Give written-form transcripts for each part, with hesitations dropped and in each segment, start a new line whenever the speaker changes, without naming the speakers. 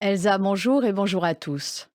Elsa, bonjour et bonjour à tous.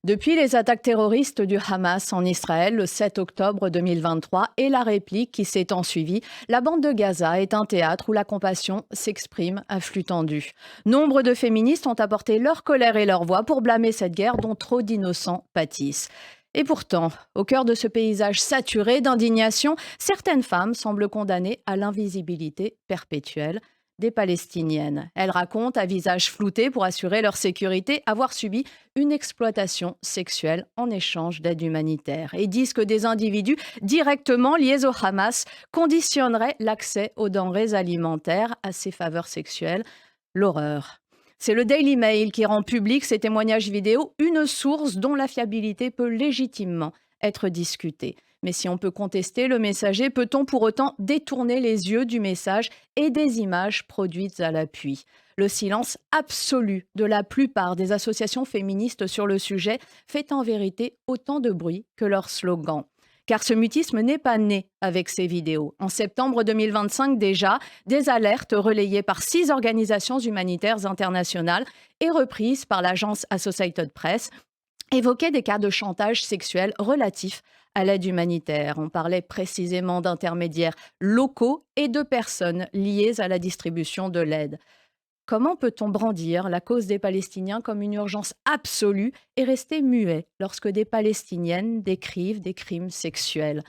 Depuis les attaques terroristes du Hamas en Israël le 7 octobre 2023 et la réplique qui s'est ensuivie, la bande de Gaza est un théâtre où la compassion s'exprime à flux tendu. Nombre de féministes ont apporté leur colère et leur voix pour blâmer cette guerre dont trop d'innocents pâtissent. Et pourtant, au cœur de ce paysage saturé d'indignation, certaines femmes semblent condamnées à l'invisibilité perpétuelle des Palestiniennes. Elles racontent à visage flouté pour assurer leur sécurité avoir subi une exploitation sexuelle en échange d'aide humanitaire et disent que des individus directement liés au Hamas conditionneraient l'accès aux denrées alimentaires à ces faveurs sexuelles. L'horreur. C'est le Daily Mail qui rend public ces témoignages vidéo, une source dont la fiabilité peut légitimement être discutée. Mais si on peut contester le messager, peut-on pour autant détourner les yeux du message et des images produites à l'appui? Le silence absolu de la plupart des associations féministes sur le sujet fait en vérité autant de bruit que leur slogan. Car ce mutisme n'est pas né avec ces vidéos. En septembre 2025 déjà, des alertes relayées par 6 organisations humanitaires internationales et reprises par l'agence Associated Press évoquaient des cas de chantage sexuel relatifs à l'aide humanitaire. On parlait précisément d'intermédiaires locaux et de personnes liées à la distribution de l'aide. Comment peut-on brandir la cause des Palestiniens comme une urgence absolue et rester muet lorsque des Palestiniennes décrivent des crimes sexuels?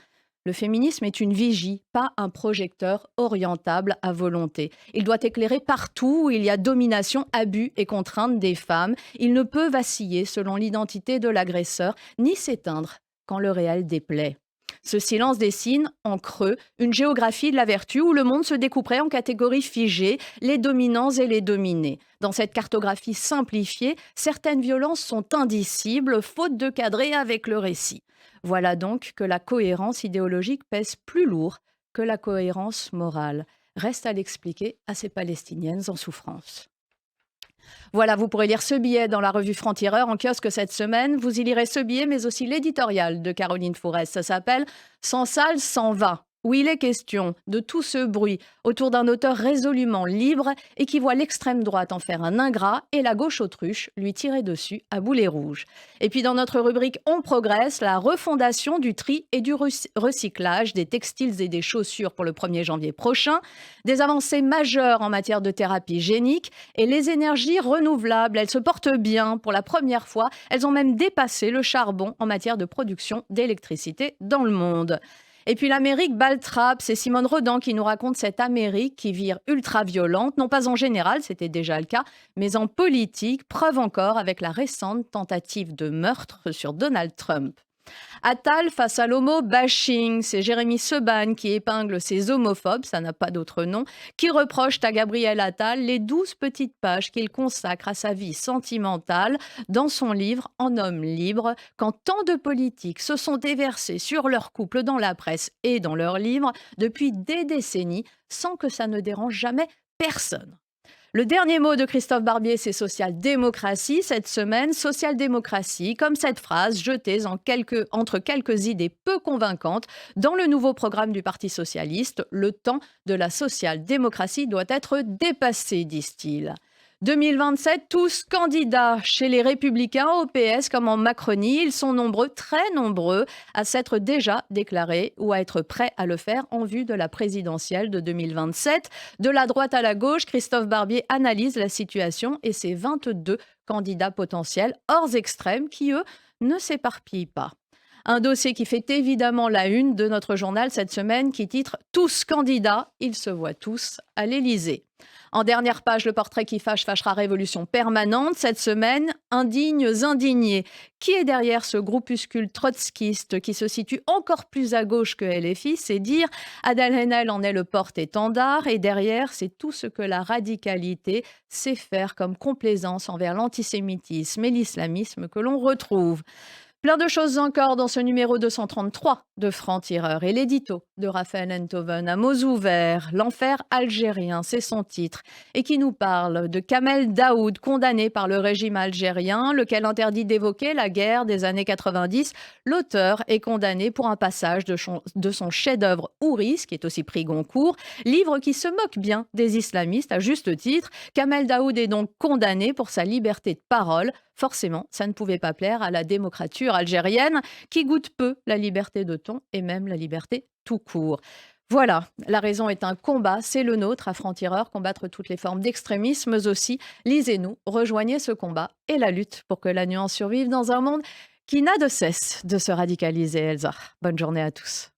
Le féminisme est une vigie, pas un projecteur orientable à volonté. Il doit éclairer partout où il y a domination, abus et contrainte des femmes. Il ne peut vaciller selon l'identité de l'agresseur, ni s'éteindre quand le réel déplaît. Ce silence dessine, en creux, une géographie de la vertu où le monde se découperait en catégories figées, les dominants et les dominés. Dans cette cartographie simplifiée, certaines violences sont indicibles, faute de cadrer avec le récit. Voilà donc que la cohérence idéologique pèse plus lourd que la cohérence morale. Reste à l'expliquer à ces Palestiniennes en souffrance. Voilà, vous pourrez lire ce billet dans la revue Franc-Tireur en kiosque cette semaine. Vous y lirez ce billet, mais aussi l'éditorial de Caroline Fourest. Ça s'appelle Sans salle, sans va, où il est question de tout ce bruit autour d'un auteur résolument libre et qui voit l'extrême droite en faire un ingrat et la gauche autruche lui tirer dessus à boulet rouge. Et puis dans notre rubrique On progresse, la refondation du tri et du recyclage des textiles et des chaussures pour le 1er janvier prochain, des avancées majeures en matière de thérapie génique et les énergies renouvelables. Elles se portent bien pour la première fois. Elles ont même dépassé le charbon en matière de production d'électricité dans le monde. Et puis l'Amérique bat le trap, c'est Simone Rodan qui nous raconte cette Amérique qui vire ultra-violente, non pas en général, c'était déjà le cas, mais en politique, preuve encore avec la récente tentative de meurtre sur Donald Trump. Attal face à l'homo-bashing, c'est Jérémy Seban qui épingle ces homophobes, ça n'a pas d'autre nom, qui reprochent à Gabriel Attal les 12 petites pages qu'il consacre à sa vie sentimentale dans son livre En homme libre, quand tant de politiques se sont déversés sur leur couple dans la presse et dans leurs livres depuis des décennies sans que ça ne dérange jamais personne. Le dernier mot de Christophe Barbier, c'est social-démocratie. Cette semaine, social-démocratie, comme cette phrase jetée entre quelques idées peu convaincantes dans le nouveau programme du Parti socialiste. Le temps de la social-démocratie doit être dépassé, disent-ils. 2027, tous candidats chez les Républicains, au PS comme en Macronie. Ils sont nombreux, très nombreux, à s'être déjà déclarés ou à être prêts à le faire en vue de la présidentielle de 2027. De la droite à la gauche, Christophe Barbier analyse la situation et ses 22 candidats potentiels hors extrême qui, eux, ne s'éparpillent pas. Un dossier qui fait évidemment la une de notre journal cette semaine qui titre « Tous candidats, ils se voient tous à l'Élysée ». En dernière page, le portrait qui fâchera révolution permanente. Cette semaine, indignes, indignés. Qui est derrière ce groupuscule trotskiste qui se situe encore plus à gauche que LFI? C'est dire. Adel Haenel en est le porte-étendard. Et derrière, c'est tout ce que la radicalité sait faire comme complaisance envers l'antisémitisme et l'islamisme que l'on retrouve. Plein de choses encore dans ce numéro 233 de Franc-Tireur et l'édito de Raphaël Enthoven à mots ouverts. L'enfer algérien, c'est son titre, et qui nous parle de Kamel Daoud, condamné par le régime algérien, lequel interdit d'évoquer la guerre des années 90. L'auteur est condamné pour un passage de son chef-d'œuvre Ouris, qui est aussi prix Goncourt, livre qui se moque bien des islamistes à juste titre. Kamel Daoud est donc condamné pour sa liberté de parole. Forcément, ça ne pouvait pas plaire à la démocrature algérienne qui goûte peu la liberté de ton et même la liberté tout court. Voilà, la raison est un combat, c'est le nôtre à Franc-Tireur, combattre toutes les formes d'extrémisme aussi. Lisez-nous, rejoignez ce combat et la lutte pour que la nuance survive dans un monde qui n'a de cesse de se radicaliser, Elsa. Bonne journée à tous.